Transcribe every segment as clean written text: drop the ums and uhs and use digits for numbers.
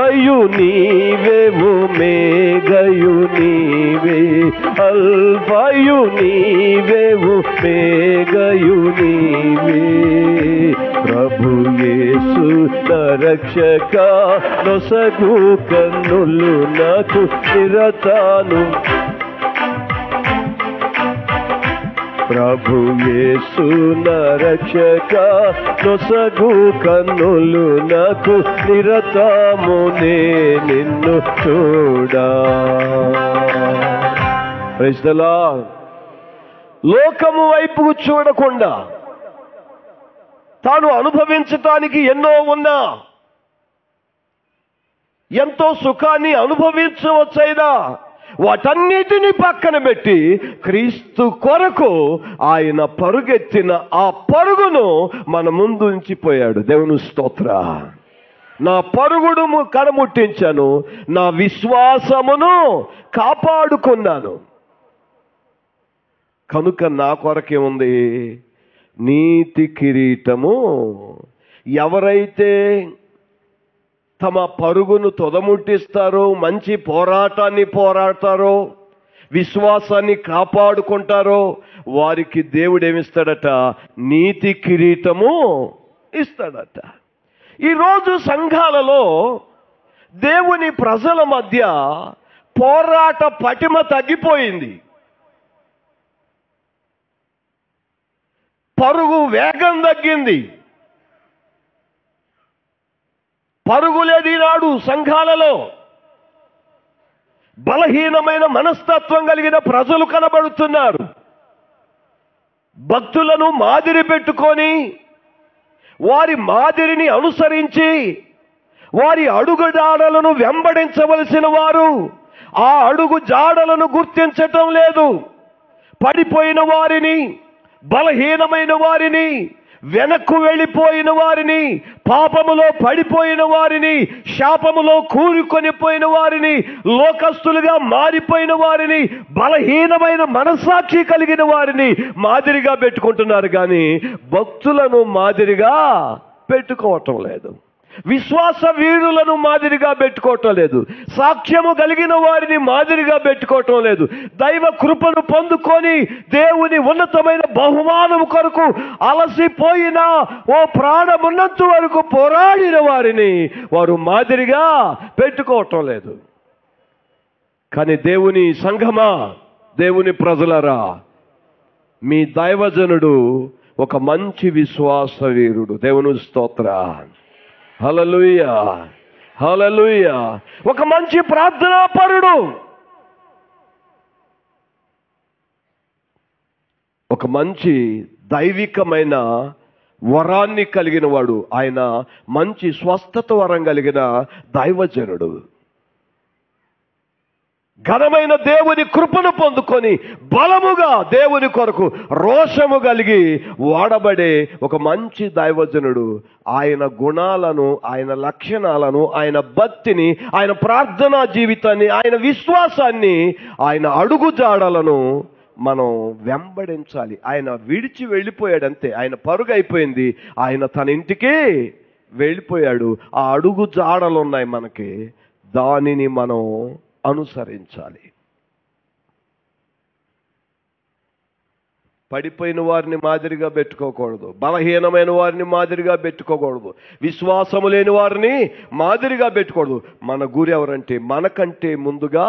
అల్ఫయు నీవే ఒమేగయు నీవే, అల్ఫయు నీవే ఒమేగయు నీవే. ప్రభు యేసు రక్షక నొసగు కన్నులు నాకు నిరతాను. ప్రభు యేసు రక్షక నొసగు కన్నులు నాకు నిరతమునే నిన్ను చూడా. Praise the lord. లోకము వైపుకు చూడకుండా తాను అనుభవించటానికి ఎన్నో ఉన్నా, ఎంతో సుఖాన్ని అనుభవించవచ్చైనా వాటన్నిటినీ పక్కన పెట్టి క్రీస్తు కొరకు ఆయన పరుగెత్తిన ఆ పరుగును మన ముందు ఉంచిపోయాడు. దేవుని స్తోత్ర. నా పరుగుడు కడముట్టించాను, నా విశ్వాసమును కాపాడుకున్నాను. కనుక నా కొరకేముంది? నీతి కిరీటము. ఎవరైతే తమ పరుగును తొదముట్టిస్తారో, మంచి పోరాటాన్ని పోరాడతారో, విశ్వాసాన్ని కాపాడుకుంటారో వారికి దేవుడు ఏమిస్తాడట? నీతి కిరీటము ఇస్తాడట. ఈరోజు సంఘాలలో దేవుని ప్రజల మధ్య పోరాట పటిమ తగ్గిపోయింది. పరుగు వేగం తగ్గింది. పరుగులేదు ఈనాడు సంఘాలలో. బలహీనమైన మనస్తత్వం కలిగిన ప్రజలు కనబడుతున్నారు. భక్తులను మాదిరి పెట్టుకొని వారి మాదిరిని అనుసరించి వారి అడుగు జాడలను వెంబడించవలసిన వారు ఆ అడుగు జాడలను గుర్తించటం లేదు. పడిపోయిన వారిని, బలహీనమైన వారిని, వెనక్కు వెళ్ళిపోయిన వారిని, పాపములో పడిపోయిన వారిని, శాపములో కూరుకొని పోయిన వారిని, లోకస్తులుగా మారిపోయిన వారిని, బలహీనమైన మనస్సాక్షి కలిగిన వారిని మాదిరిగా పెట్టుకుంటున్నారు. కానీ భక్తులను మాదిరిగా పెట్టుకోవటం లేదు. విశ్వాస వీరులను మాదిరిగా పెట్టుకోవటం లేదు. సాక్ష్యము కలిగిన వారిని మాదిరిగా పెట్టుకోవటం లేదు. దైవ కృపను పొందుకొని దేవుని ఉన్నతమైన బహుమానం కొరకు అలసిపోయిన, ఓ ప్రాణమున్నంత వరకు పోరాడిన వారిని వారు మాదిరిగా పెట్టుకోవటం లేదు. కానీ దేవుని సంఘమా, దేవుని ప్రజలరా, మీ దైవజనుడు ఒక మంచి విశ్వాస వీరుడు. దేవుని స్తోత్ర. హల్లెలూయా, హల్లెలూయా. ఒక మంచి ప్రార్థనా పరుడు, ఒక మంచి దైవికమైన వరాన్ని కలిగిన వాడు. ఆయన మంచి స్వస్థత వరం కలిగిన దైవజనుడు. ఘనమైన దేవుని కృపను పొందుకొని బలముగా దేవుని కొరకు రోషము కలిగి వాడబడే ఒక మంచి దైవజనుడు. ఆయన గుణాలను, ఆయన లక్షణాలను, ఆయన భక్తిని, ఆయన ప్రార్థనా జీవితాన్ని, ఆయన విశ్వాసాన్ని, ఆయన అడుగు జాడలను మనం వెంబడించాలి. ఆయన విడిచి వెళ్ళిపోయాడంతే. ఆయన పరుగు అయిపోయింది. ఆయన తన ఇంటికి వెళ్ళిపోయాడు. ఆ అడుగు జాడలు ఉన్నాయి మనకి, దానిని మనం అనుసరించాలి. పడిపోయిన వారిని మాదిరిగా పెట్టుకోకూడదు. బలహీనమైన వారిని మాదిరిగా పెట్టుకోకూడదు. విశ్వాసము లేని వారిని మాదిరిగా పెట్టుకోకూడదు. మన గురి ఎవరంటే మనకంటే ముందుగా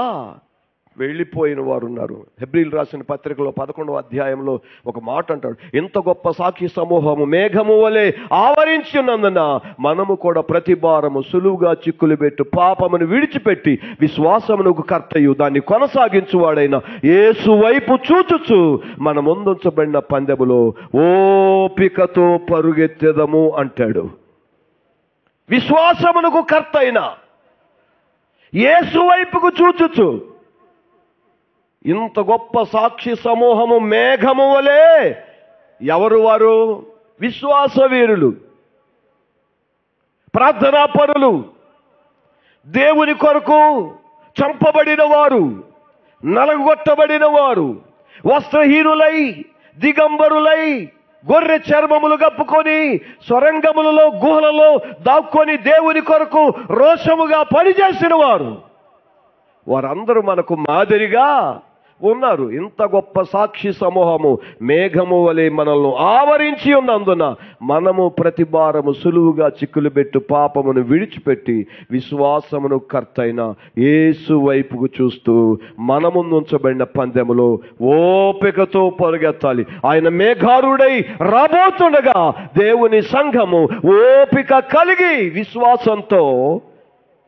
వెళ్ళిపోయిన వారు ఉన్నారు. హెబ్రీయులు రాసిన పత్రికలో 11వ అధ్యాయంలో ఒక మాట అంటాడు, ఇంత గొప్ప సాక్షి సమూహము మేఘము వలె ఆవరించి ఉన్నందున మనము కూడా ప్రతి భారము సులువుగా చిక్కులు పెట్టు పాపమును విడిచిపెట్టి విశ్వాసమునకు కర్తయు దాన్ని కొనసాగించువాడైన యేసు వైపు చూచుచు మన ముందుంచబడిన పందెములో ఓపికతో పరుగెత్తెదము అంటాడు. విశ్వాసమునకు కర్తైన యేసు వైపుకు చూచుచు. ఇంత గొప్ప సాక్షి సమూహము మేఘము వలె. ఎవరు వారు? విశ్వాస వీరులు, ప్రార్థనా పరులు, దేవుని కొరకు చంపబడిన వారు, నలగొట్టబడిన వారు, వస్త్రహీనులై, దిగంబరులై, గొర్రె చర్మములు కప్పుకొని సొరంగములలో గుహలలో దాక్కొని దేవుని కొరకు రోషముగా పనిచేసిన వారందరూ మనకు మాదిరిగా ఉన్నారు. ఇంత గొప్ప సాక్షి సమూహము మేఘము వలె మనల్ని ఆవరించి ఉన్నందున మనము ప్రతి భారము సులువుగా చిక్కులు పెట్టు పాపమును విడిచిపెట్టి విశ్వాసమును కర్తైన యేసు వైపుకు చూస్తూ మన ముందుంచబడిన పందెములో ఓపికతో పరుగెత్తాలి. ఆయన మేఘారుడై రాబోతుండగా దేవుని సంఘము ఓపిక కలిగి విశ్వాసంతో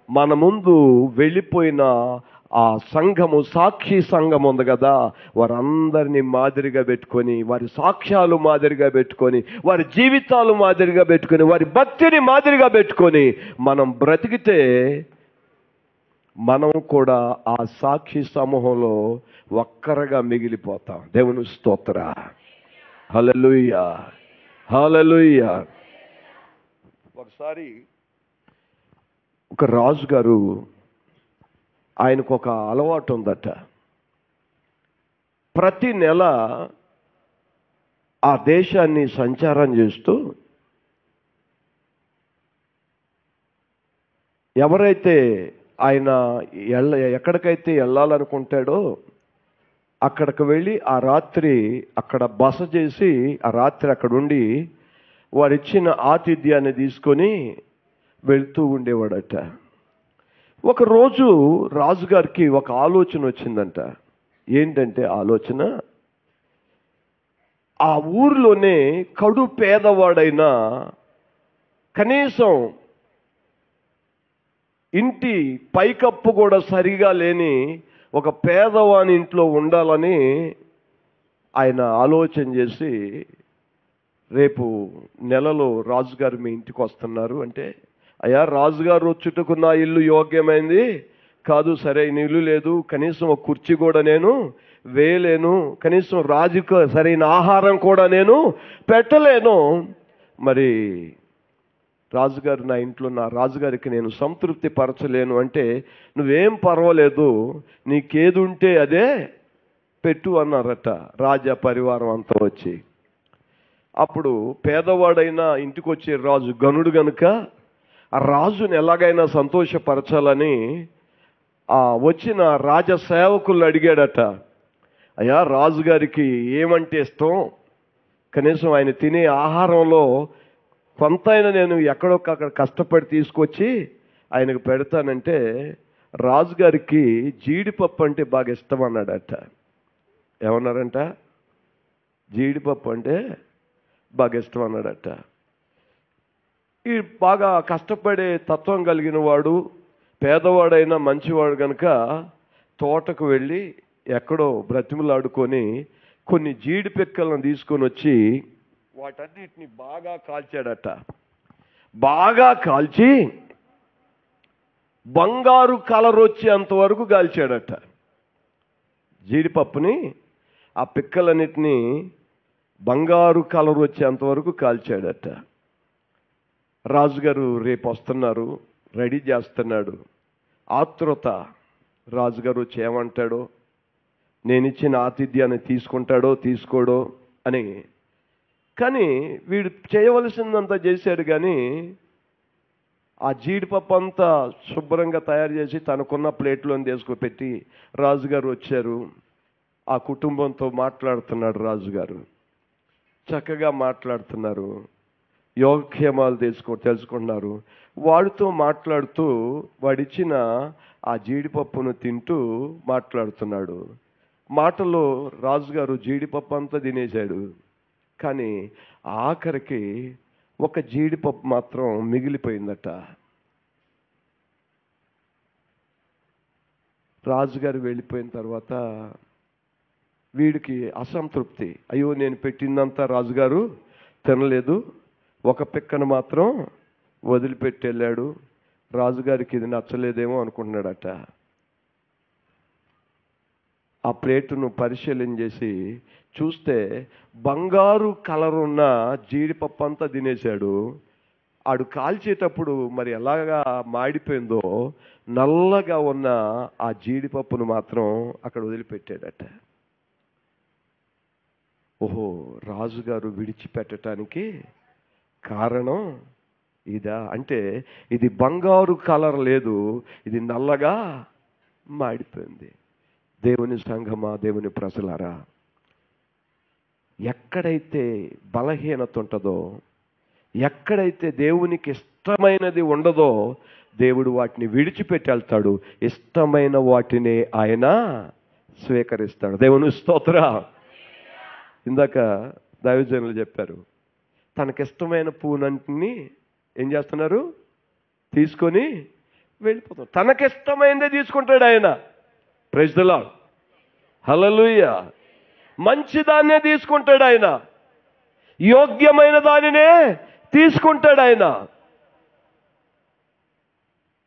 మన ముందు వెళ్ళిపోయిన ఆ సంఘము, సాక్షి సంఘం ఉంది కదా, వారందరినీ మాదిరిగా పెట్టుకొని, వారి సాక్ష్యాలు మాదిరిగా పెట్టుకొని, వారి జీవితాలు మాదిరిగా పెట్టుకొని, వారి భక్తిని మాదిరిగా పెట్టుకొని మనం బ్రతికితే మనం కూడా ఆ సాక్షి సమూహంలో ఒక్కరగా మిగిలిపోతాం. దేవుని స్తోత్ర. హల్లెలూయా, హల్లెలూయా. ఒకసారి ఒక రాజు గారు, ఆయనకు ఒక అలవాటు ఉందట. ప్రతి నెల ఆ దేశాన్ని సంచారం చేస్తూ ఎవరైతే ఆయన ఎక్కడికైతే వెళ్ళాలనుకుంటాడో అక్కడికి వెళ్ళి ఆ రాత్రి అక్కడ బస చేసి ఆ రాత్రి అక్కడ ఉండి వారిచ్చిన ఆతిథ్యాన్ని తీసుకొని వెళ్తూ ఉండేవాడట. ఒకరోజు రాజుగారికి ఒక ఆలోచన వచ్చిందంట. ఏంటంటే ఆలోచన, ఆ ఊరిలోనే కడు పేదవాడైనా కనీసం ఇంటి పైకప్పు కూడా సరిగా లేని ఒక పేదవాని ఇంట్లో ఉండాలని ఆయన ఆలోచన చేసి, రేపు నెలలో రాజుగారు మీ ఇంటికి వస్తున్నారు అంటే, అయ్యా రాజుగారు వచ్చుటకు నా ఇల్లు యోగ్యమైంది కాదు, సరైన ఇల్లు లేదు, కనీసం ఒక కుర్చీ కూడా నేను వేయలేను, కనీసం రాజుకు సరైన ఆహారం కూడా నేను పెట్టలేను, మరి రాజుగారు నా ఇంట్లో, నా రాజుగారికి నేను సంతృప్తి పరచలేను అంటే, నువ్వేం పర్వాలేదు, నీకేది ఉంటే అదే పెట్టు అన్నారట రాజా పరివారం అంతా వచ్చి. అప్పుడు పేదవాడైనా ఇంటికి వచ్చే రాజు గనుడు గనుక ఆ రాజుని ఎలాగైనా సంతోషపరచాలని వచ్చిన రాజ సేవకులు అడిగాడట, అయ్యా రాజుగారికి ఏమంటే ఇష్టం, కనీసం ఆయన తినే ఆహారంలో కొంతైనా నేను ఎక్కడొక్కడ కష్టపడి తీసుకొచ్చి ఆయనకు పెడతానంటే, రాజుగారికి జీడిపప్పు అంటే బాగా ఇష్టం అన్నాడట. ఏమన్నారంట? జీడిపప్పు అంటే బాగా ఇష్టం అన్నాడట. ఈ బాగా కష్టపడే తత్వం కలిగిన వాడు, పేదవాడైనా మంచివాడు కనుక తోటకు వెళ్ళి ఎక్కడో బ్రతిమలాడుకొని కొన్ని జీడి పిక్కలను తీసుకొని వచ్చి వాటన్నిటిని బాగా కాల్చాడట. బాగా కాల్చి బంగారు కలర్ వచ్చేంతవరకు కాల్చాడట. జీడిపప్పుని, ఆ పిక్కలన్నిటినీ బంగారు కలర్ వచ్చేంతవరకు కాల్చాడట. రాజుగారు రేపు వస్తున్నారు, రెడీ చేస్తున్నాడు. ఆతృత. రాజుగారు వచ్చి ఏమంటాడో, నేను ఇచ్చిన ఆతిథ్యాన్ని తీసుకుంటాడో తీసుకోడో అని. కానీ వీడు చేయవలసిందంతా చేశాడు. కానీ ఆ జీడిపప్పు అంతా శుభ్రంగా తయారు చేసి తనకున్న ప్లేట్లో తీసుకుపెట్టి రాజుగారు వచ్చారు. ఆ కుటుంబంతో మాట్లాడుతున్నాడు రాజుగారు. చక్కగా మాట్లాడుతున్నారు, యోగక్షేమాలు తెలుసుకుంటున్నారు. వాడితో మాట్లాడుతూ వాడిచ్చిన ఆ జీడిపప్పును తింటూ మాట్లాడుతున్నాడు. మాటలో రాజుగారు జీడిపప్పు అంతా తినేశాడు. కానీ ఆఖరికి ఒక జీడిపప్పు మాత్రం మిగిలిపోయిందట. రాజుగారు వెళ్ళిపోయిన తర్వాత వీడికి అసంతృప్తి. అయ్యో నేను పెట్టిందంతా రాజుగారు తినలేదు, ఒక పిక్కను మాత్రం వదిలిపెట్టి వెళ్ళాడు, రాజుగారికి ఇది నచ్చలేదేమో అనుకుంటున్నాడట. ఆ ప్లేటును పరిశీలన చేసి చూస్తే బంగారు కలర్ ఉన్న జీడిపప్పు అంతా తినేశాడు. ఆడు కాల్చేటప్పుడు మరి ఎలాగా మాడిపోయిందో నల్లగా ఉన్న ఆ జీడిపప్పును మాత్రం అక్కడ వదిలిపెట్టాడట. ఓహో, రాజుగారు విడిచిపెట్టడానికి కారణం ఇదా అంటే, ఇది బంగారు కలర్ లేదు, ఇది నల్లగా మాడిపోయింది. దేవుని సంఘమా, దేవుని ప్రజలారా, ఎక్కడైతే బలహీనత ఉంటుందో, ఎక్కడైతే దేవునికి ఇష్టమైనది ఉండదో, దేవుడు వాటిని విడిచిపెట్టి వెళ్తాడు. ఇష్టమైన వాటిని ఆయన స్వీకరిస్తాడు. దేవుని స్తోత్ర. ఇందాక దైవజనులు చెప్పారు, తనకిష్టమైన పూనంటిని ఏం చేస్తున్నారు, తీసుకొని వెళ్ళిపోతాడు. తనకిష్టమైనదే తీసుకుంటాడు ఆయన. Praise the lord. హల్లెలూయా. మంచి దాన్నే తీసుకుంటాడు ఆయన, యోగ్యమైన దానినే తీసుకుంటాడు ఆయన.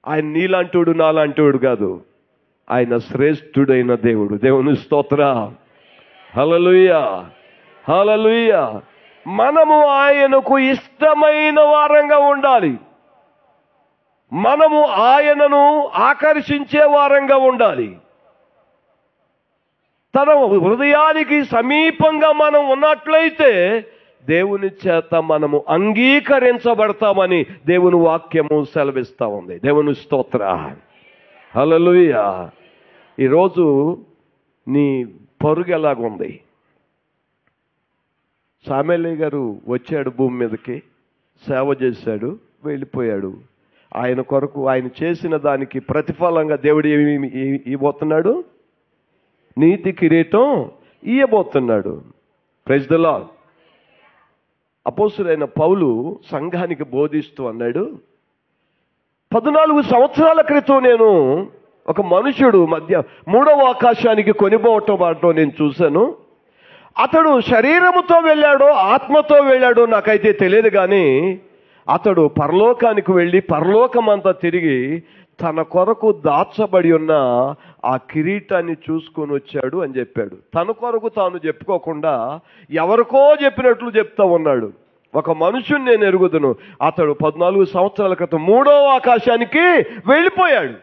ఆయన నీలాంటోడు నాలాంటోడు కాదు, ఆయన శ్రేష్ఠుడైన దేవుడు. దేవుని స్తోత్ర. హల్లెలూయా, హల్లెలూయా. మనము ఆయనకు ఇష్టమైన వారంగా ఉండాలి. మనము ఆయనను ఆకర్షించే వారంగా ఉండాలి. తన హృదయానికి సమీపంగా మనం ఉన్నట్లయితే దేవుని చేత మనము అంగీకరించబడతామని దేవుని వాక్యము సెలవిస్తా ఉంది. దేవుని స్తోత్ర. హల్లెలూయా. ఈరోజు నీ పరుగు ఎలాగుంది? సామెలే గారు వచ్చాడు, భూమి మీదకి సేవ చేశాడు, వెళ్ళిపోయాడు. ఆయన కొరకు ఆయన చేసిన దానికి ప్రతిఫలంగా దేవుడు ఏమి ఇవ్వబోతున్నాడు? నీతి కిరీటం ఇయ్యబోతున్నాడు. Praise the lord. అపోస్తలుడైన పౌలు సంఘానికి బోధిస్తూ అన్నాడు, 14 సంవత్సరాల క్రితం నేను ఒక మనుషుడు మధ్య 3వ ఆకాశానికి కొనిపోవటం నేను చూశాను. అతడు శరీరముతో వెళ్ళాడో ఆత్మతో వెళ్ళాడో నాకైతే తెలియదు, కానీ అతడు పరలోకానికి వెళ్ళి పరలోకమంతా తిరిగి తన కొరకు దాచబడి ఉన్న ఆ కిరీటాన్ని చూసుకొని వచ్చాడు అని చెప్పాడు. తన కొరకు తాను చెప్పుకోకుండా ఎవరికో చెప్పినట్లు చెప్తా ఉన్నాడు. ఒక మనుషుని నేను ఎరుగుదును, అతడు 14 సంవత్సరాల క్రితం 3వ ఆకాశానికి వెళ్ళిపోయాడు.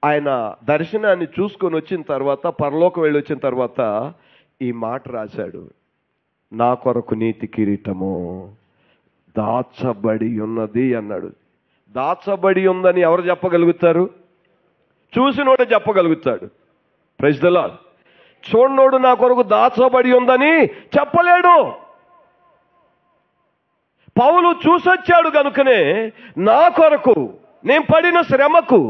ఆయన దర్శనాన్ని చూసుకొని వచ్చిన తర్వాత, పరలోకం వెళ్ళి వచ్చిన తర్వాత ఈ మాట రాశాడు, నా కొరకు నీతి కిరీటము దాచబడి ఉన్నది అన్నాడు. దాచబడి ఉందని ఎవరు చెప్పగలుగుతారు? చూసినోడే చెప్పగలుగుతాడు. Praise the lord. చూడనోడు నా కొరకు దాచబడి ఉందని చెప్పలేడు. పౌలు చూసొచ్చాడు కనుకనే నా కొరకు, నేను పడిన శ్రమకు,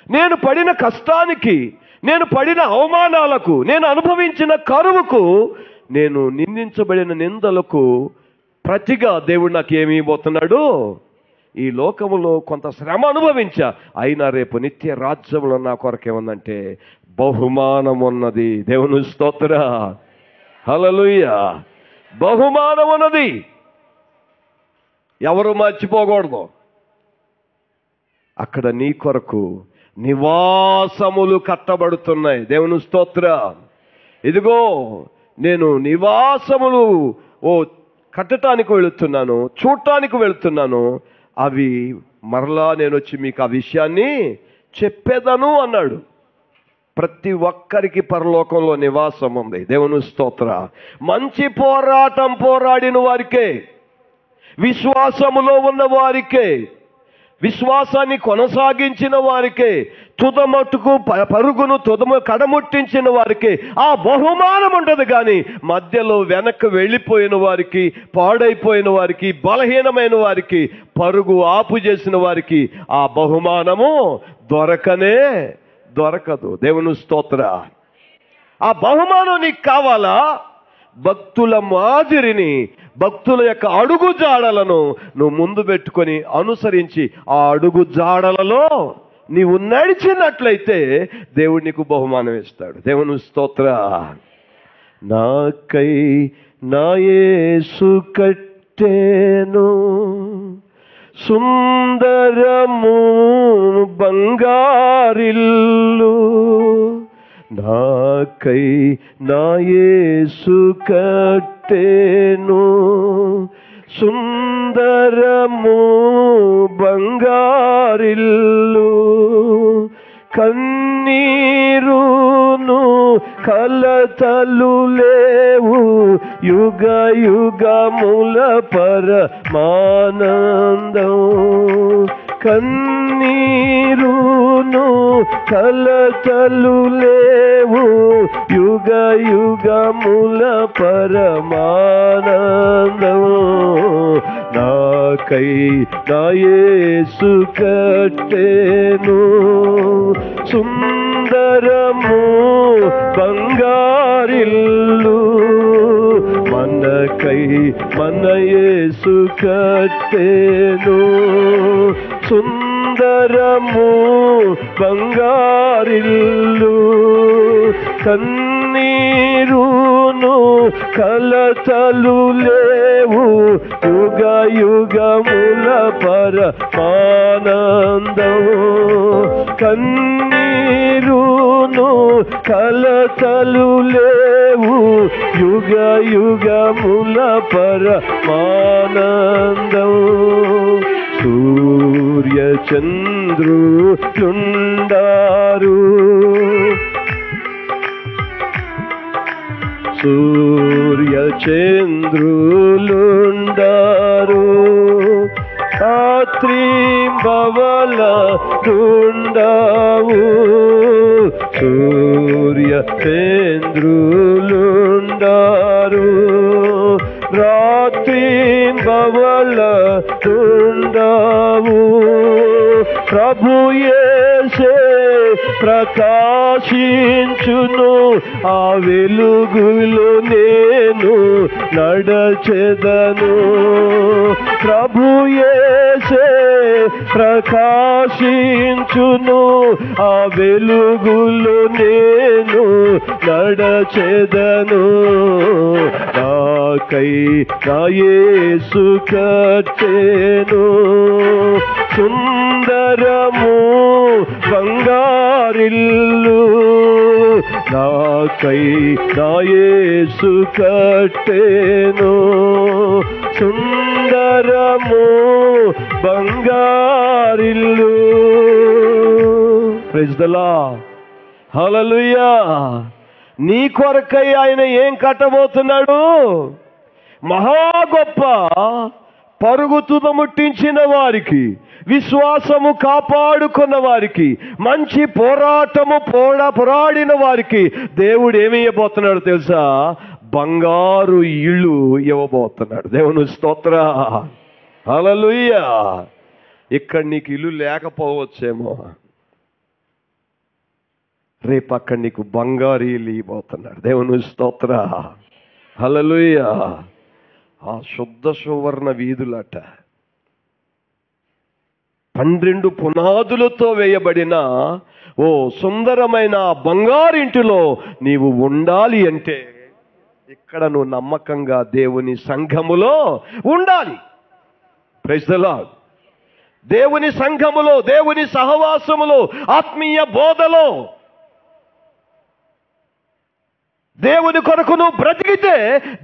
నేను పడిన కష్టానికి, నేను పడిన అవమానాలకు, నేను అనుభవించిన కరువుకు, నేను నిందించబడిన నిందలకు ప్రతిగా దేవుడు నాకు ఏమి ఇవ్వబోతున్నాడు? ఈ లోకములో కొంత శ్రమ అనుభవించా, అయినా రేపు నిత్య రాజ్యంలో నా కొరకు ఏముందంటే బహుమానం ఉన్నది. దేవుని స్తోత్ర. హల్లెలూయా. బహుమానం ఉన్నది. ఎవరు మర్చిపోకూడదు. అక్కడ నీ కొరకు నివాసములు కట్టబడుతున్నాయి. దేవుని స్తోత్ర. ఇదిగో నేను నివాసములు కట్టడానికి వెళుతున్నాను, చూడటానికి వెళుతున్నాను. అవి మరలా నేను వచ్చి మీకు ఆ విషయాన్ని చెప్పేదను అన్నాడు. ప్రతి ఒక్కరికి పరలోకంలో నివాసం ఉంది. దేవుని స్తోత్ర. మంచి పోరాటం పోరాడిన వారికే, విశ్వాసములో ఉన్న వారికే, విశ్వాసాన్ని కొనసాగించిన వారికే, తుదమట్టుకు పరుగును కడముట్టించిన వారికి ఆ బహుమానం ఉంటుంది. కానీ మధ్యలో వెనక్కి వెళ్ళిపోయిన వారికి, పాడైపోయిన వారికి, బలహీనమైన వారికి, పరుగు ఆపు చేసిన వారికి ఆ బహుమానము దొరకదు. దేవుని స్తోత్ర. ఆ బహుమానం నీకు కావాలా? భక్తుల మాదిరిని, భక్తుల యొక్క అడుగు జాడలను నువ్వు ముందు పెట్టుకొని అనుసరించి ఆ అడుగు జాడలలో నీవు నడిచినట్లయితే దేవుడు నీకు బహుమానం ఇస్తాడు. దేవుని స్తోత్ర. నాకై నా యేసు కట్టెను సుందరము బంగారిల్లు, నాకై నా యేసు కట్టెను సుందరము బంగారిల్లు, కన్నీరును కలతలు లేవు, యుగ యుగముల పరమానందం. కన్నీరును కలతలు లేవు, యుగ యుగముల పరమానందం. నాకై నా యేసు కట్టెను సుందరము బంగారిల్లు, మనకై మన యేసు కట్టెను సుందరము బంగారిల్లు. కన్నీరును కలతలు లేవు, యుగ యుగముల పరమానందం. కన్నీరును కలతలు లేవు, యుగ యుగముల పరమానందం. సూర్య చంద్రులుండారు, సూర్య చంద్రులుండారు, రాత్రి బవల తుండావు. సూర్య చంద్రులుండారు, రాత్రి బవల తుండావు. ప్రభు యేసే ప్రకాశించును, ఆ వెలుగులో నేను నడచెదను. ప్రభు యేసే ప్రకాశించును, ఆ వెలుగులో నేను నడచెదను. నాకై నా యేసు కట్టెను సుందరము బంగారిల్లు, నాకై నా యేసు కట్టెను సుందరము బంగారిల్లు. ప్రైజ్ ది లార్డ్, హల్లెలూయా. నీ కొరకై ఆయన ఏం కట్టబోతున్నాడు? మహా గొప్ప పరుగు తుదముట్టించిన వారికి, విశ్వాసము కాపాడుకున్న వారికి, మంచి పోరాటము పోరాడిన వారికి దేవుడు ఏమి ఇవ్వబోతున్నాడు తెలుసా? బంగారు ఇళ్ళు ఇవ్వబోతున్నాడు. దేవుని స్తోత్ర, హల్లెలూయా. ఇక్కడ నీకు ఇల్లు లేకపోవచ్చేమో, రేపు అక్కడ నీకు బంగారు ఇల్లు ఇవ్వబోతున్నాడు. దేవుని స్తోత్ర, హల్లెలూయా. ఆ శుద్ధ సువర్ణ వీధులట, 12 పునాదులతో వేయబడిన ఓ సుందరమైన బంగారింటిలో నీవు ఉండాలి అంటే ఇక్కడ నువ్వు నమ్మకంగా దేవుని సంఘములో ఉండాలి. Praise the lord. దేవుని సంఘములో, దేవుని సహవాసములో, ఆత్మీయ బోధలో దేవుని కొరకు నువ్వు బ్రతికితే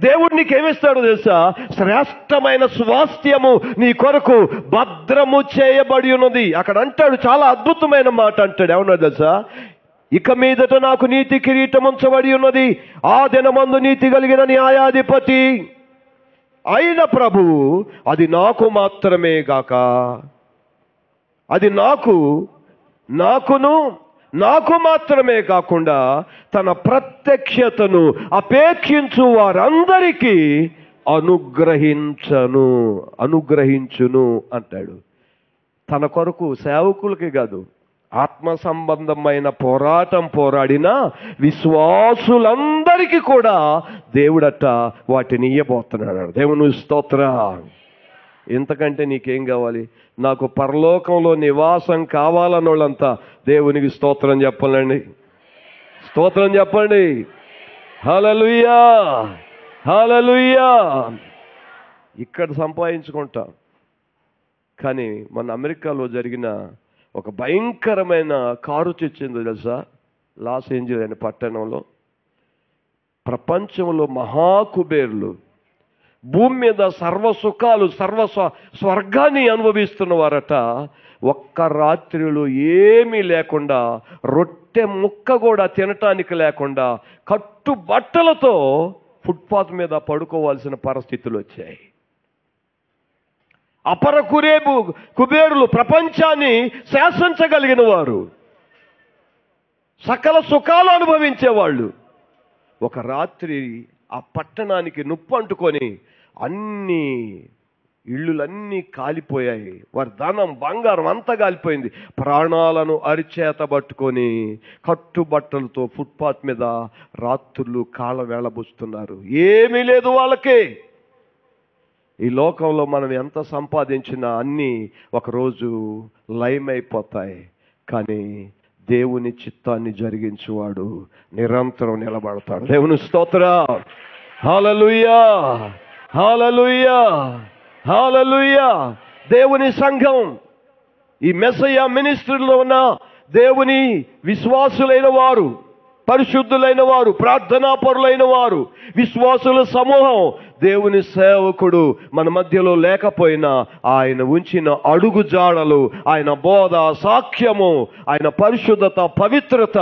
దేవుడు నీకేమిస్తాడు తెలుసా? శ్రేష్టమైన స్వాస్థ్యము నీ కొరకు భద్రము చేయబడి ఉన్నది. అక్కడ అంటాడు, చాలా అద్భుతమైన మాట అంటాడు. ఏమన్నా తెలుసా? ఇక మీదట నాకు నీతి కిరీటం ఉంచబడి ఉన్నది, ఆ దినమందు నీతి కలిగిన న్యాయాధిపతి అయిన ప్రభువు అది నాకు మాత్రమే గాక, అది నాకు మాత్రమే కాకుండా తన ప్రత్యక్షతను అపేక్షించు వారందరికీ అనుగ్రహించును అంటాడు. తన కొరకు సేవకులకి కాదు, ఆత్మ సంబంధమైన పోరాడిన విశ్వాసులందరికీ కూడా దేవుడట వాటిని ఇయ్యబోతున్నాడు. దేవుని స్తోత్ర. ఇంతకంటే నీకేం కావాలి? నాకు పరలోకంలో నివాసం కావాలన్నోళ్ళంతా దేవునికి స్తోత్రం చెప్పండి, స్తోత్రం చెప్పండి. హల్లెలూయా, హల్లెలూయా. ఇక్కడ సంపాదించుకుంటాం, కానీ మన అమెరికాలో జరిగిన ఒక భయంకరమైన కారు తెచ్చింది తెలుసా? లాస్ ఏంజల్స్ అనే పట్టణంలో ప్రపంచంలో మహాకుబేర్లు, భూమి మీద సర్వసుఖాలు స్వర్గాన్ని అనుభవిస్తున్న వారట, ఒక్క రాత్రిలో ఏమీ లేకుండా, రొట్టె ముక్క కూడా తినటానికి లేకుండా కట్టు బట్టలతో ఫుట్పాత్ మీద పడుకోవాల్సిన పరిస్థితులు వచ్చాయి. అపర కుబేరులు, ప్రపంచాన్ని శాసించగలిగిన వారు, సకల సుఖాలు అనుభవించేవాళ్ళు, ఒక రాత్రి ఆ పట్టణానికి నిప్పు అంటుకొని అన్ని ఇళ్ళులన్నీ కాలిపోయాయి. వారి ధనం, బంగారం అంతా కాలిపోయింది. ప్రాణాలను అరిచేత పట్టుకొని కట్టుబట్టలతో ఫుట్పాత్ మీద రాత్రులు కాళ్ళ వేళబుస్తున్నారు. ఏమీ లేదు వాళ్ళకి. ఈ లోకంలో మనం ఎంత సంపాదించినా అన్నీ ఒకరోజు లయమైపోతాయి. కానీ దేవుని చిత్తాన్ని జరిగించువాడు నిరంతరం నిలబడతాడు. దేవుని స్తోత్రం. హల్లెలూయా, హల్లెలూయా, హల్లెలూయా. దేవుని సంఘం, ఈ మెస్సయ్య మినిస్ట్రీలో ఉన్న దేవుని విశ్వాసులైన వారు, పరిశుద్ధులైన వారు, ప్రార్థనాపరులైన వారు, విశ్వాసుల సమూహం, దేవుని సేవకుడు మన మధ్యలో లేకపోయినా ఆయన ఉంచిన అడుగు జాడలు, ఆయన బోధ, సాక్ష్యము, ఆయన పరిశుద్ధత, పవిత్రత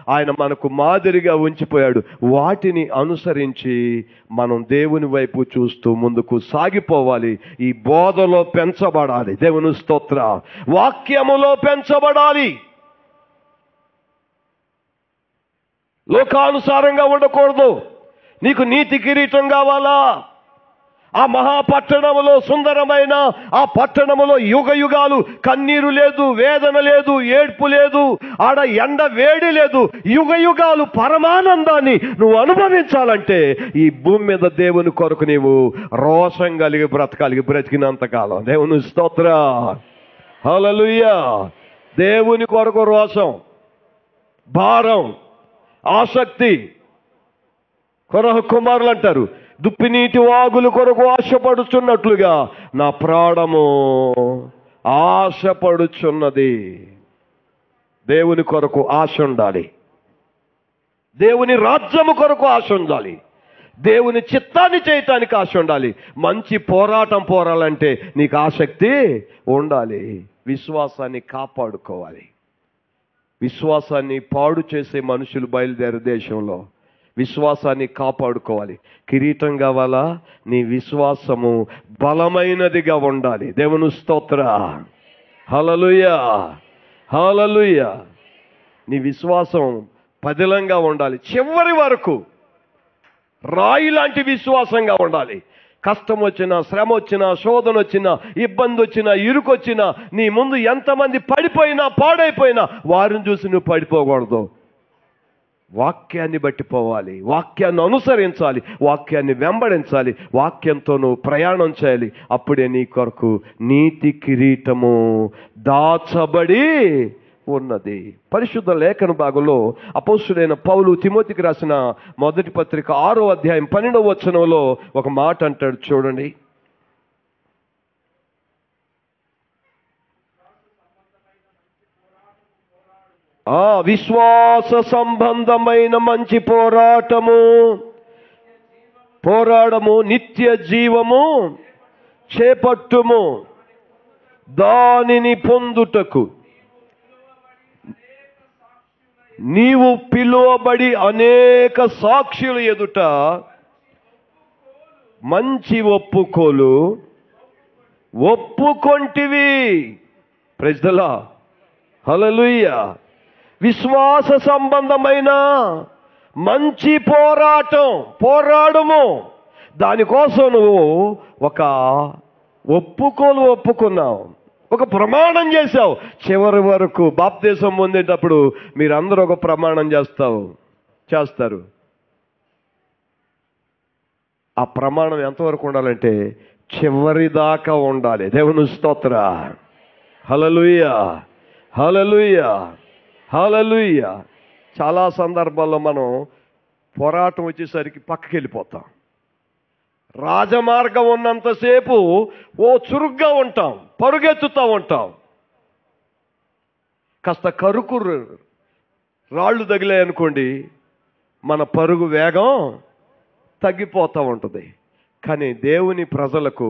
ఆయన మనకు మాదిరిగా ఉంచిపోయాడు. వాటిని అనుసరించి మనం దేవుని వైపు చూస్తూ ముందుకు సాగిపోవాలి. ఈ బోధలో పెంచబడాలి. దేవుని స్తోత్ర. వాక్యములో పెంచబడాలి. లోకానుసారంగా ఉండకూడదు. నీకు నీతి కిరీటం కావాలా? ఆ మహాపట్టణములో, సుందరమైన ఆ పట్టణములో యుగ యుగాలు కన్నీరు లేదు, వేదన లేదు, ఏడ్పు లేదు, ఆడ ఎండ వేడి లేదు. యుగ యుగాలు పరమానందాన్ని నువ్వు అనుభవించాలంటే ఈ భూమి మీద దేవుని కొరకు నీవు రోషం కలిగి బ్రతికినంతకాలం. దేవుని స్తోత్ర. హల్లెలూయా. దేవుని కొరకు రోషం, భారం, ఆసక్తి. కొరహ కుమారులు అంటారు, దుప్పినీటి వాగుల కొరకు ఆశపడుచున్నట్లుగా నా ప్రాణము ఆశపడుచున్నది. దేవుని కొరకు ఆశ ఉండాలి. దేవుని రాజ్యము కొరకు ఆశ ఉండాలి. దేవుని చిత్తాన్ని చేయటానికి ఆశ ఉండాలి. మంచి పోరాటం పోరాలంటే నీకు ఆసక్తి ఉండాలి. విశ్వాసాన్ని కాపాడుకోవాలి. విశ్వాసాన్ని పాడు చేసే మనుషులు బయలుదేరే దేశంలో విశ్వాసాన్ని కాపాడుకోవాలి. కిరీటం కావాలా? నీ విశ్వాసము బలమైనదిగా ఉండాలి. దేవుని స్తోత్ర. హల్లెలూయా, హల్లెలూయా. నీ విశ్వాసం పదిలంగా ఉండాలి. చివరి వరకు రాయి లాంటి విశ్వాసంగా ఉండాలి. కష్టం వచ్చినా, శ్రమ వచ్చినా, శోధన వచ్చినా, ఇబ్బంది వచ్చినా, ఇరుకొచ్చినా, నీ ముందు ఎంతమంది పడిపోయినా, పాడైపోయినా వారిని చూసి నువ్వు పడిపోకూడదు. వాక్యాన్ని బట్టి పోవాలి. వాక్యాన్ని అనుసరించాలి. వాక్యాన్ని వెంబడించాలి. వాక్యంతో నువ్వు ప్రయాణం చేయాలి. అప్పుడే నీ కొరకు నీతి కిరీటము దాచబడి ఉన్నది. పరిశుద్ధ లేఖన భాగంలో అపోస్తుడైన పౌలు తిమోతికి రాసిన మొదటి పత్రిక 6వ అధ్యాయం 12వ వచనంలో ఒక మాట అంటాడు, చూడండి. విశ్వాస సంబంధమైన మంచి పోరాడము, నిత్య జీవము చేపట్టుము, దానిని పొందుటకు నీవు పిలువబడి అనేక సాక్షుల ఎదుట మంచి ఒప్పుకొంటివి. Praise the lord. హల్లెలూయా. విశ్వాస సంబంధమైన మంచి పోరాడము. దానికోసం నువ్వు ఒక ఒప్పుకున్నావు, ఒక ప్రమాణం చేశావు. చివరి వరకు బాప్తిసం పొందేటప్పుడు మీరందరూ ఒక ప్రమాణం చేస్తారు. ఆ ప్రమాణం ఎంతవరకు ఉండాలంటే చివరి దాకా ఉండాలి. దేవుని స్తోత్ర. హల్లెలూయా, హల్లెలూయా, హల్లెలూయా. చాలా సందర్భాల్లో మనం పోరాటం వచ్చేసరికి పక్కకి వెళ్ళిపోతాం. రాజమార్గం ఉన్నంతసేపు చురుగ్గా ఉంటాం, పరుగెత్తుతూ ఉంటాం. కాస్త కరుకు రాళ్ళు తగిలాయనుకోండి, మన పరుగు వేగం తగ్గిపోతూ ఉంటుంది. కానీ దేవుని ప్రజలకు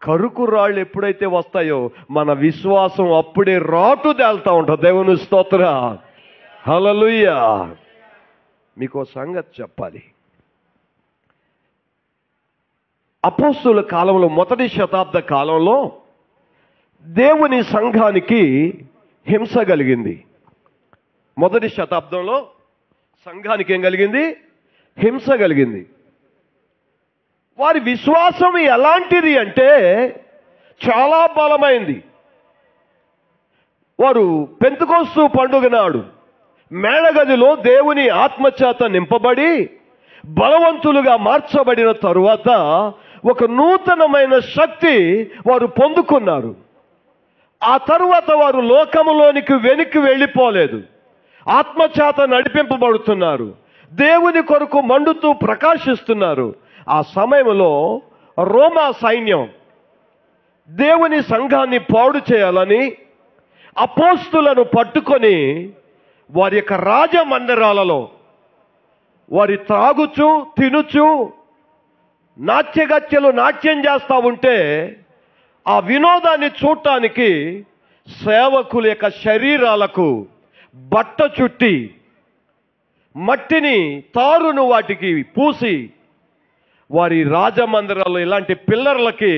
కరుకు రాళ్ళు ఎప్పుడైతే వస్తాయో మన విశ్వాసం అప్పుడే రాటు తేలుతూ ఉంటుంది. దేవుని స్తోత్ర, హల్లెలూయా. మీకు సంగతి చెప్పాలి. అపోస్తుల కాలంలో, మొదటి శతాబ్ద కాలంలో దేవుని సంఘానికి హింస కలిగింది. మొదటి శతాబ్దంలో సంఘానికి ఏం కలిగింది? హింస కలిగింది. వారి విశ్వాసం ఎలాంటిది అంటే చాలా బలమైంది. వారు పెంతెకొస్తు పండుగ నాడు మేడగదిలో దేవుని ఆత్మచేత నింపబడి బలవంతులుగా మార్చబడిన తరువాత ఒక నూతనమైన శక్తి వారు పొందుకున్నారు. ఆ తరువాత వారు లోకములోనికి వెనక్కి వెళ్ళిపోలేదు. ఆత్మచేత నడిపింపబడుతున్నారు. దేవుని కొరకు మండుతూ ప్రకాశిస్తున్నారు. ఆ సమయంలో రోమా సైన్యం దేవుని సంఘాన్ని పాడు చేయాలని అపోస్తులను పట్టుకొని వారి యొక్క రాజమందిరాలలో వారి త్రాగుచు తినుచు నాట్యగత్యలు నాట్యం చేస్తూ ఉంటే ఆ వినోదాన్ని చూడటానికి సేవకుల యొక్క శరీరాలకు బట్ట చుట్టి మట్టిని తారును వాటికి పూసి వారి రాజమందిరాల్లో ఇలాంటి పిల్లర్లకి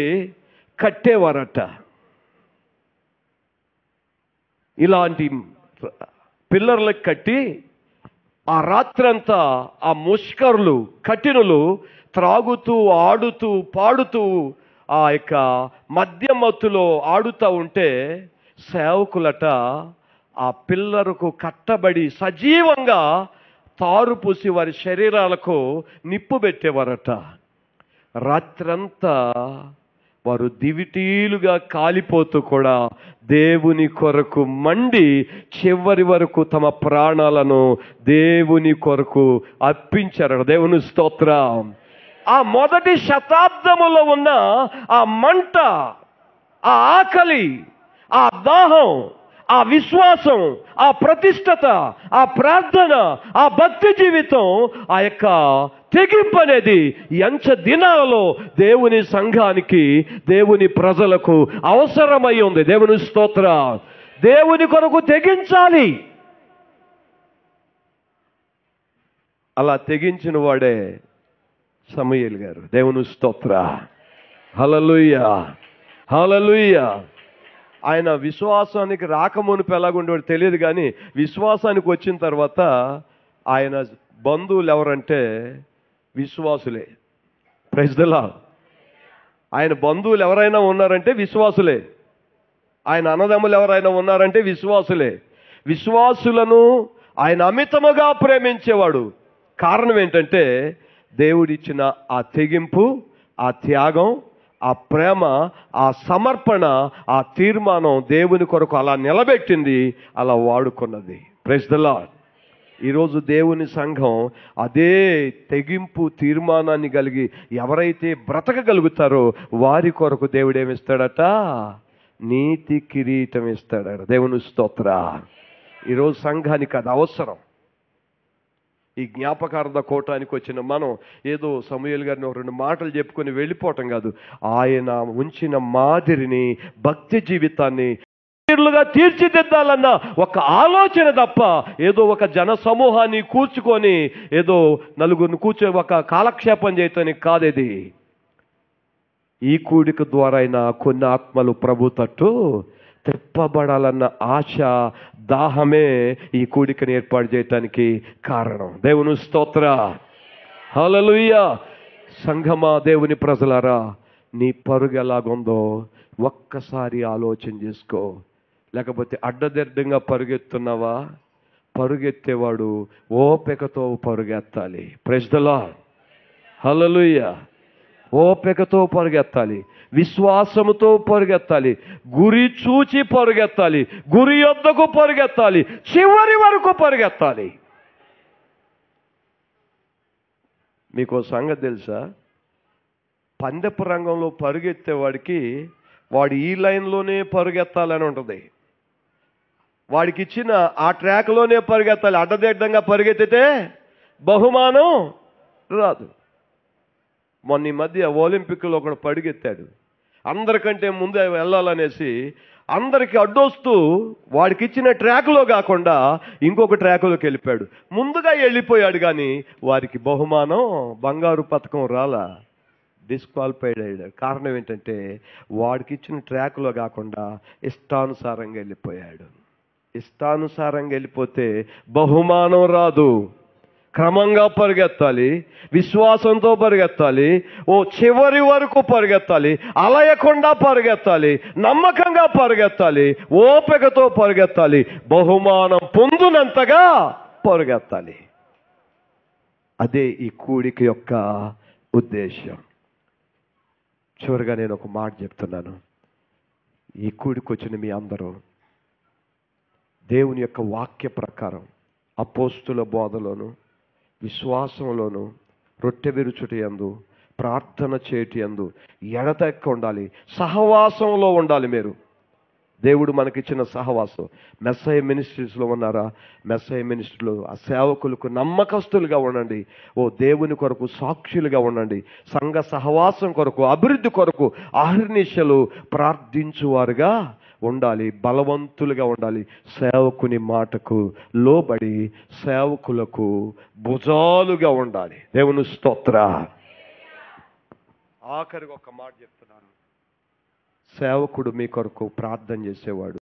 కట్టేవారట. ఇలాంటి పిల్లర్లకు కట్టి ఆ రాత్రంతా ఆ ముష్కరులు కఠినులు త్రాగుతూ ఆడుతూ పాడుతూ ఆ యొక్క మద్యమత్తులో ఆడుతూ ఉంటే సేవకులట ఆ పిల్లరకు కట్టబడి సజీవంగా తారు పూసి వారి శరీరాలకు నిప్పు పెట్టేవారట. రాత్రంతా వారు దివిటీలుగా కాలిపోతూ కూడా దేవుని కొరకు మండి చివరి వరకు తమ ప్రాణాలను దేవుని కొరకు అర్పించారు. దేవుని స్తోత్రం. ఆ మొదటి శతాబ్దములో ఉన్న ఆ మంట, ఆ ఆకలి, ఆ దాహం, ఆ విశ్వాసం, ఆ ప్రతిష్టత, ఆ ప్రార్థన, ఆ భక్తి జీవితం, ఆ యొక్క తెగింపు అనేది ఎంచ దినాలలో దేవుని సంఘానికి, దేవుని ప్రజలకు అవసరమై ఉంది. దేవుని స్తోత్ర. దేవుని కొరకు తెగించాలి. అలా తెగించిన వాడే సమూయేలు గారు. దేవుని స్తోత్ర. హల్లెలూయా, హల్లెలూయా. ఆయన విశ్వాసానికి రాకమునుపు ఎలాగుండేవాడు తెలియదు, కానీ విశ్వాసానికి వచ్చిన తర్వాత ఆయన బంధువులు ఎవరంటే విశ్వాసులే. Praise the lord. ఆయన బంధువులు ఎవరైనా ఉన్నారంటే విశ్వాసులే. ఆయన అన్నదమ్ములు ఎవరైనా ఉన్నారంటే విశ్వాసులే. విశ్వాసులను ఆయన అమితముగా ప్రేమించేవాడు. కారణం ఏంటంటే దేవుడిచ్చిన ఆ తెగింపు, ఆ త్యాగం, ఆ ప్రేమ, ఆ సమర్పణ, ఆ తీర్మానం దేవుని కొరకు అలా నిలబెట్టింది, అలా వాడుకున్నది. Praise the lord. ఈరోజు దేవుని సంఘం అదే తెగింపు తీర్మానాన్ని కలిగి ఎవరైతే బ్రతకగలుగుతారో వారి కొరకు దేవుడు ఏమిస్తాడట? నీతి కిరీటం ఇస్తాడట. దేవుని స్తోత్ర. ఈరోజు సంఘానికి అది అవసరం. ఈ జ్ఞాపకార్థ కోటానికి వచ్చిన మనం ఏదో సమూయేలు గారిని ఒక రెండు మాటలు చెప్పుకొని వెళ్ళిపోవటం కాదు. ఆయన ఉంచిన మాదిరిని, భక్తి జీవితాన్ని తీర్చిదిద్దాలన్న ఒక ఆలోచన తప్ప ఏదో ఒక జన సమూహాన్ని కూర్చుకొని ఏదో నలుగురిని కూర్చొని ఒక కాలక్షేపం చేయటానికి కాదేది. ఈ కూడిక ద్వారా అయినా కొన్ని ఆత్మలు ప్రభు తట్టు తిప్పబడాలన్న ఆశ, దాహమే ఈ కూడికని ఏర్పాటు చేయటానికి కారణం. దేవుని స్తోత్ర. హల్లెలూయా. సంఘమా, దేవుని ప్రజలారా, నీ పరుగు ఎలాగుందో ఒక్కసారి ఆలోచన చేసుకో. లేకపోతే అడ్డదిడ్డంగా పరుగెత్తున్నావా? పరుగెత్తేవాడు ఓపికతో పరుగెత్తాలి. Praise the lord. హల్లెలూయా. ఓపికతో పరుగెత్తాలి, విశ్వాసముతో పరుగెత్తాలి, గురి చూచి పరుగెత్తాలి, గురి యొద్దకు పరుగెత్తాలి, చివరి వరకు పరుగెత్తాలి. మీకు సంగతి తెలుసా? పందెపు రంగంలో పరుగెత్తేవాడికి వాడు ఈ లైన్లోనే పరుగెత్తాలని ఉంటుంది. వాడికి ఇచ్చిన ఆ ట్రాక్లోనే పరుగెత్తాలి. అడ్డదిడ్డంగా పరుగెత్తితే బహుమానం రాదు. మొన్న ఈ మధ్య ఒలింపిక్లో ఒకడు పరుగెత్తాడు. అందరికంటే ముందే వెళ్ళాలనేసి అందరికి అడ్డొస్తూ వాడికి ఇచ్చిన ట్రాక్లో కాకుండా ఇంకొక ట్రాక్లోకి వెళ్ళిపోయాడు. ముందుగా వెళ్ళిపోయాడు కానీ వారికి బహుమానం బంగారు పథకం రాలా, డిస్క్వాలిఫైడ్ అయ్యాడు. కారణం ఏంటంటే వాడికి ఇచ్చిన ట్రాక్లో కాకుండా ఇష్టానుసారంగా వెళ్ళిపోయాడు. ఇష్టానుసారంగా వెళ్ళిపోతే బహుమానం రాదు. క్రమంగా పరిగెత్తాలి, విశ్వాసంతో పరిగెత్తాలి, చివరి వరకు పరిగెత్తాలి, అలయకుండా పరిగెత్తాలి, నమ్మకంగా పరిగెత్తాలి, ఓపికతో పరిగెత్తాలి, బహుమానం పొందునంతగా పరిగెత్తాలి. అదే ఈ కూడిక యొక్క ఉద్దేశం. చివరిగా నేను ఒక మాట చెప్తున్నాను. ఈ కూడికి వచ్చిన మీ అందరూ దేవుని యొక్క వాక్య ప్రకారం అపోస్తుల బోధలోను, విశ్వాసంలోను, రొట్టె విరుచుట యందు, ప్రార్థన చేయుట యందు ఎడతెక్క ఉండాలి. సహవాసంలో ఉండాలి. మీరు దేవుడు మనకిచ్చిన సహవాసం. మెస్సయ మినిస్ట్రీస్లో ఉన్నారా? మెస్సయ మినిస్ట్రీలో ఆ సేవకులకు నమ్మకస్తులుగా ఉండండి. దేవుని కొరకు సాక్షులుగా ఉండండి. సంఘ సహవాసం కొరకు, అభివృద్ధి కొరకు అహర్నిశలు ప్రార్థించువారుగా ఉండాలి. బలవంతులుగా ఉండాలి. సేవకుని మాటకు లోబడి సేవకులకు భుజాలుగా ఉండాలి. దేవుని స్తోత్ర. ఆఖరికి ఒక మాట చెప్తున్నాను. సేవకుడు మీ కొరకు ప్రార్థన చేసేవాడు.